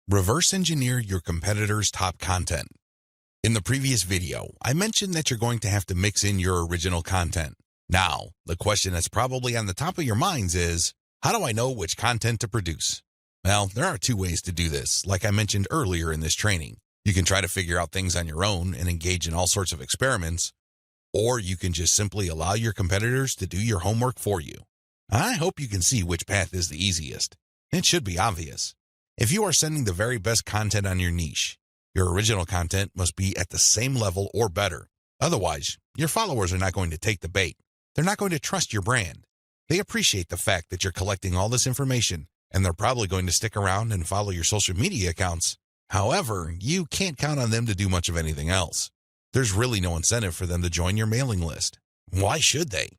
Reverse engineer your competitors' top content. In the previous video, I mentioned that you're going to have to mix in your original content. Now, the question that's probably on the top of your minds is, how do I know which content to produce? Well, there are two ways to do this, like I mentioned earlier in this training. You can try to figure out things on your own and engage in all sorts of experiments, or you can just simply allow your competitors to do your homework for you. I hope you can see which path is the easiest. It should be obvious. If you are sending the very best content on your niche, your original content must be at the same level or better. Otherwise, your followers are not going to take the bait. They're not going to trust your brand. They appreciate the fact that you're collecting all this information, and they're probably going to stick around and follow your social media accounts. However, you can't count on them to do much of anything else. There's really no incentive for them to join your mailing list. Why should they?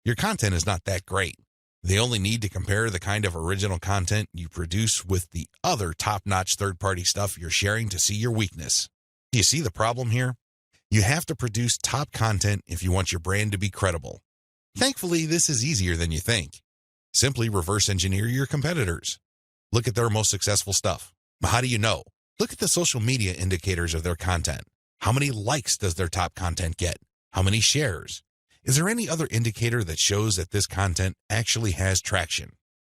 Your content is not that great. They only need to compare the kind of original content you produce with the other top-notch third-party stuff you're sharing to see your weakness. Do you see the problem here? You have to produce top content if you want your brand to be credible. Thankfully, this is easier than you think. Simply reverse engineer your competitors. Look at their most successful stuff. How do you know? Look at the social media indicators of their content. How many likes does their top content get? How many shares? Is there any other indicator that shows that this content actually has traction?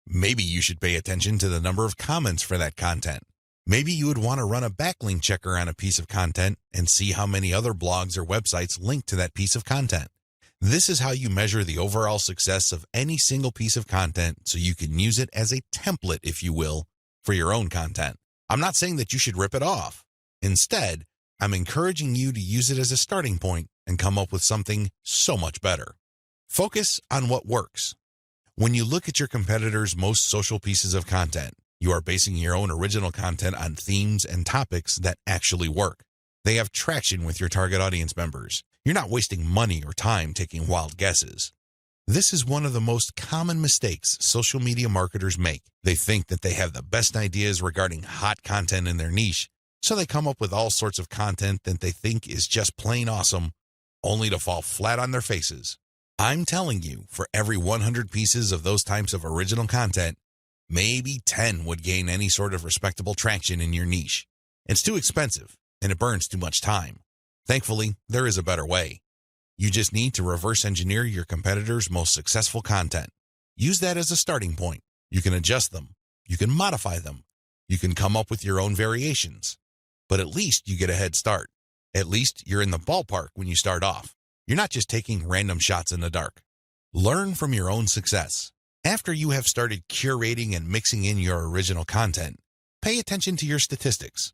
Maybe you should pay attention to the number of comments for that content. Maybe you would want to run a backlink checker on a piece of content and see how many other blogs or websites link to that piece of content. This is how you measure the overall success of any single piece of content so you can use it as a template, if you will, for your own content. I'm not saying that you should rip it off. Instead, I'm encouraging you to use it as a starting point and come up with something so much better. Focus on what works. When you look at your competitors' most social pieces of content, you are basing your own original content on themes and topics that actually work. They have traction with your target audience members. You're not wasting money or time taking wild guesses. This is one of the most common mistakes social media marketers make. They think that they have the best ideas regarding hot content in their niche, so they come up with all sorts of content that they think is just plain awesome, only to fall flat on their faces. I'm telling you, for every 100 pieces of those types of original content, maybe 10 would gain any sort of respectable traction in your niche. It's too expensive, and it burns too much time. Thankfully, there is a better way. You just need to reverse engineer your competitors' most successful content. Use that as a starting point. You can adjust them. You can modify them. You can come up with your own variations. But at least you get a head start. At least you're in the ballpark when you start off. You're not just taking random shots in the dark. Learn from your own success. After you have started curating and mixing in your original content, pay attention to your statistics.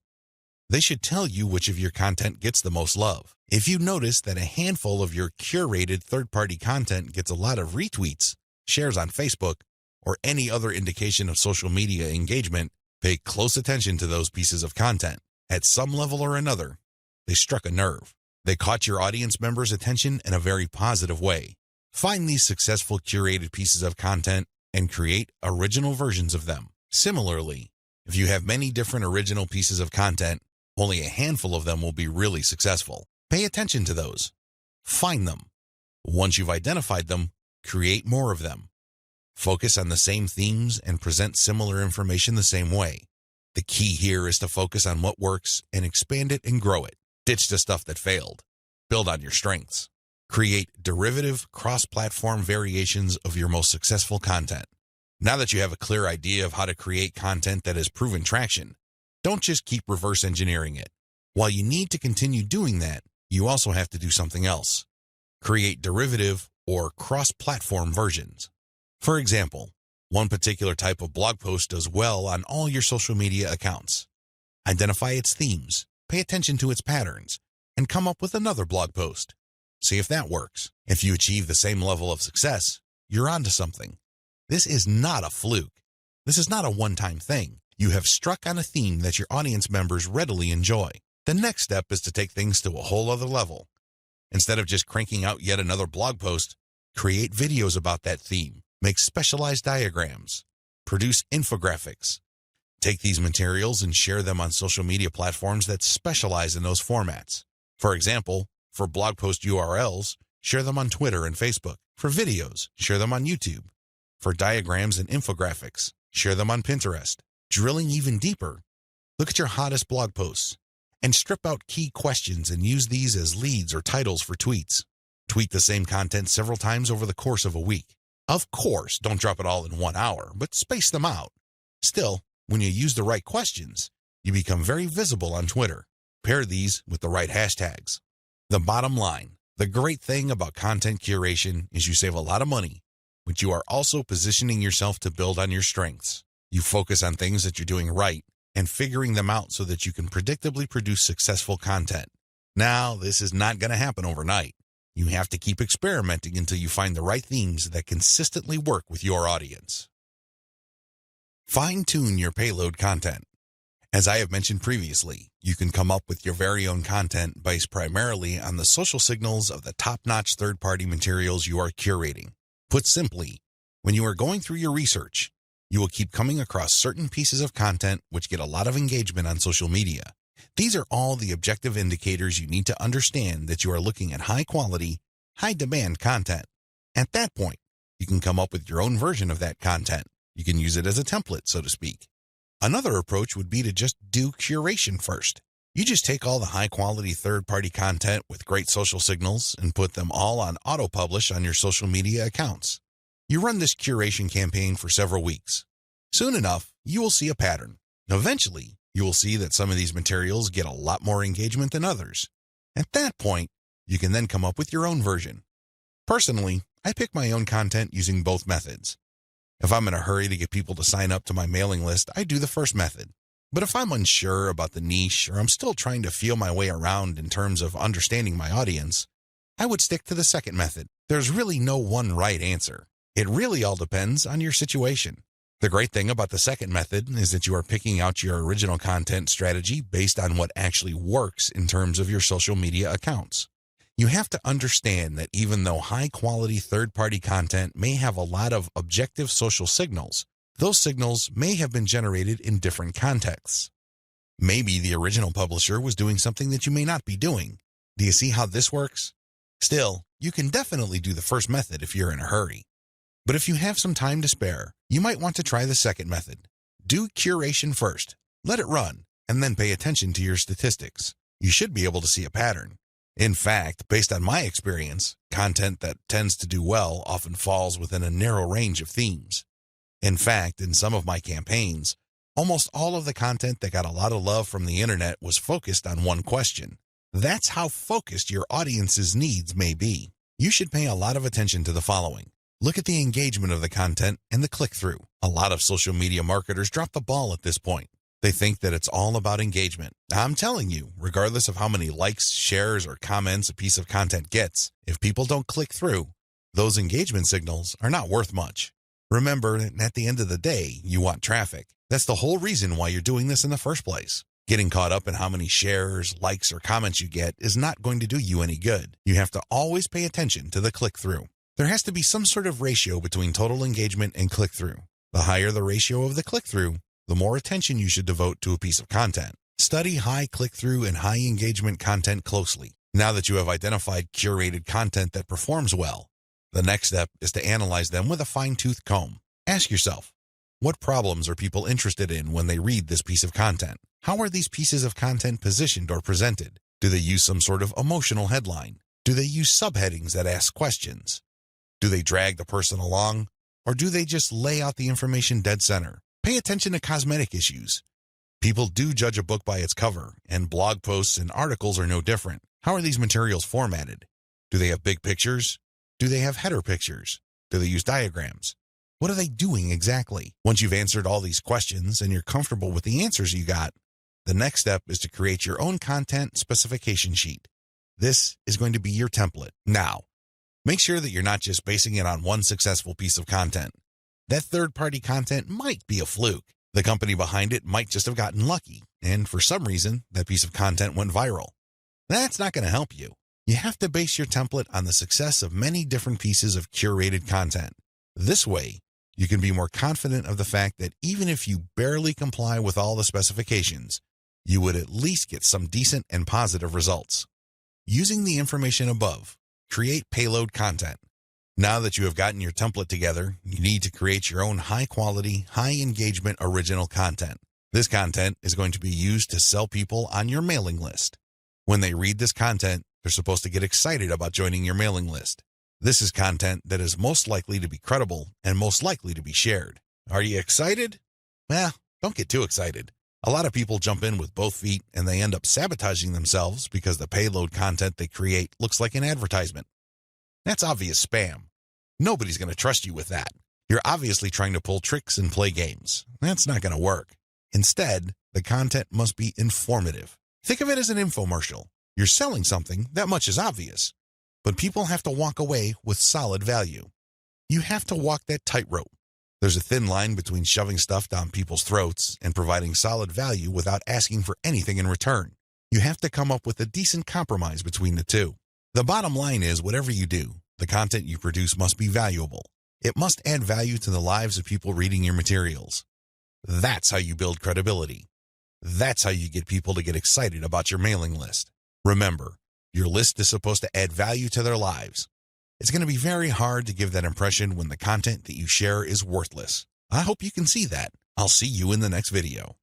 They should tell you which of your content gets the most love. If you notice that a handful of your curated third-party content gets a lot of retweets, shares on Facebook, or any other indication of social media engagement, pay close attention to those pieces of content. At some level or another, they struck a nerve. They caught your audience members' attention in a very positive way. Find these successful curated pieces of content and create original versions of them. Similarly, if you have many different original pieces of content, only a handful of them will be really successful. Pay attention to those. Find them. Once you've identified them, create more of them. Focus on the same themes and present similar information the same way. The key here is to focus on what works and expand it and grow it. Ditch the stuff that failed. Build on your strengths. Create derivative, cross-platform variations of your most successful content. Now that you have a clear idea of how to create content that has proven traction, don't just keep reverse engineering it. While you need to continue doing that, you also have to do something else. Create derivative or cross-platform versions. For example, one particular type of blog post does well on all your social media accounts. Identify its themes, pay attention to its patterns, and come up with another blog post. See if that works. If you achieve the same level of success, you're onto something. This is not a fluke. This is not a one-time thing. You have struck on a theme that your audience members readily enjoy. The next step is to take things to a whole other level. Instead of just cranking out yet another blog post, create videos about that theme, make specialized diagrams, produce infographics. Take these materials and share them on social media platforms that specialize in those formats. For example, for blog post URLs, share them on Twitter and Facebook. For videos, share them on YouTube. For diagrams and infographics, share them on Pinterest. Drilling even deeper, Look at your hottest blog posts and strip out key questions and use these as leads or titles for tweets. Tweet the same content several times over the course of a week. Of course, don't drop it all in 1 hour, but space them out. Still, when you use the right questions, you become very visible on Twitter. Pair these with the right hashtags. The bottom line, the great thing about content curation is you save a lot of money, but you are also positioning yourself to build on your strengths. You focus on things that you're doing right and figuring them out so that you can predictably produce successful content. Now, this is not going to happen overnight. You have to keep experimenting until you find the right themes that consistently work with your audience. Fine-tune your payload content. As I have mentioned previously, you can come up with your very own content based primarily on the social signals of the top-notch third-party materials you are curating. Put simply, when you are going through your research, you will keep coming across certain pieces of content which get a lot of engagement on social media. These are all the objective indicators you need to understand that you are looking at high-quality, high-demand content. At that point, you can come up with your own version of that content. You can use it as a template, so to speak. Another approach would be to just do curation first. You just take all the high-quality third-party content with great social signals and put them all on auto-publish on your social media accounts. You run this curation campaign for several weeks. Soon enough, you will see a pattern. Eventually, you will see that some of these materials get a lot more engagement than others. At that point, you can then come up with your own version. Personally, I pick my own content using both methods. If I'm in a hurry to get people to sign up to my mailing list, I do the first method. But if I'm unsure about the niche or I'm still trying to feel my way around in terms of understanding my audience, I would stick to the second method. There's really no one right answer. It really all depends on your situation. The great thing about the second method is that you are picking out your original content strategy based on what actually works in terms of your social media accounts. You have to understand that even though high-quality third-party content may have a lot of objective social signals, those signals may have been generated in different contexts. Maybe the original publisher was doing something that you may not be doing. Do you see how this works? Still, you can definitely do the first method if you're in a hurry. But if you have some time to spare, you might want to try the second method. Do curation first, let it run, and then pay attention to your statistics. You should be able to see a pattern. In fact, based on my experience, content that tends to do well often falls within a narrow range of themes. In fact, in some of my campaigns, almost all of the content that got a lot of love from the internet was focused on one question. That's how focused your audience's needs may be. You should pay a lot of attention to the following. Look at the engagement of the content and the click-through. A lot of social media marketers drop the ball at this point. They think that it's all about engagement. I'm telling you, regardless of how many likes, shares, or comments a piece of content gets, if people don't click through, those engagement signals are not worth much. Remember, at the end of the day, you want traffic. That's the whole reason why you're doing this in the first place. Getting caught up in how many shares, likes, or comments you get is not going to do you any good. You have to always pay attention to the click-through. There has to be some sort of ratio between total engagement and click-through. The higher the ratio of the click-through, the more attention you should devote to a piece of content. Study high click-through and high engagement content closely. Now that you have identified curated content that performs well, the next step is to analyze them with a fine-tooth comb. Ask yourself, what problems are people interested in when they read this piece of content? How are these pieces of content positioned or presented? Do they use some sort of emotional headline? Do they use subheadings that ask questions? Do they drag the person along? Or do they just lay out the information dead center? Pay attention to cosmetic issues. People do judge a book by its cover, and blog posts and articles are no different. How are these materials formatted? Do they have big pictures? Do they have header pictures? Do they use diagrams? What are they doing exactly? Once you've answered all these questions and you're comfortable with the answers you got, the next step is to create your own content specification sheet. This is going to be your template. Now, make sure that you're not just basing it on one successful piece of content. That third-party content might be a fluke. The company behind it might just have gotten lucky, and for some reason, that piece of content went viral. That's not going to help you. You have to base your template on the success of many different pieces of curated content. This way, you can be more confident of the fact that even if you barely comply with all the specifications, you would at least get some decent and positive results. Using the information above, create payload content. Now that you have gotten your template together, you need to create your own high-quality, high-engagement original content. This content is going to be used to sell people on your mailing list. When they read this content, they're supposed to get excited about joining your mailing list. This is content that is most likely to be credible and most likely to be shared. Are you excited? Well, don't get too excited. A lot of people jump in with both feet and they end up sabotaging themselves because the payload content they create looks like an advertisement. That's obvious spam. Nobody's going to trust you with that. You're obviously trying to pull tricks and play games. That's not going to work. Instead, the content must be informative. Think of it as an infomercial. You're selling something, that much is obvious. But people have to walk away with solid value. You have to walk that tightrope. There's a thin line between shoving stuff down people's throats and providing solid value without asking for anything in return. You have to come up with a decent compromise between the two. The bottom line is, whatever you do, the content you produce must be valuable. It must add value to the lives of people reading your materials. That's how you build credibility. That's how you get people to get excited about your mailing list. Remember, your list is supposed to add value to their lives. It's going to be very hard to give that impression when the content that you share is worthless. I hope you can see that. I'll see you in the next video.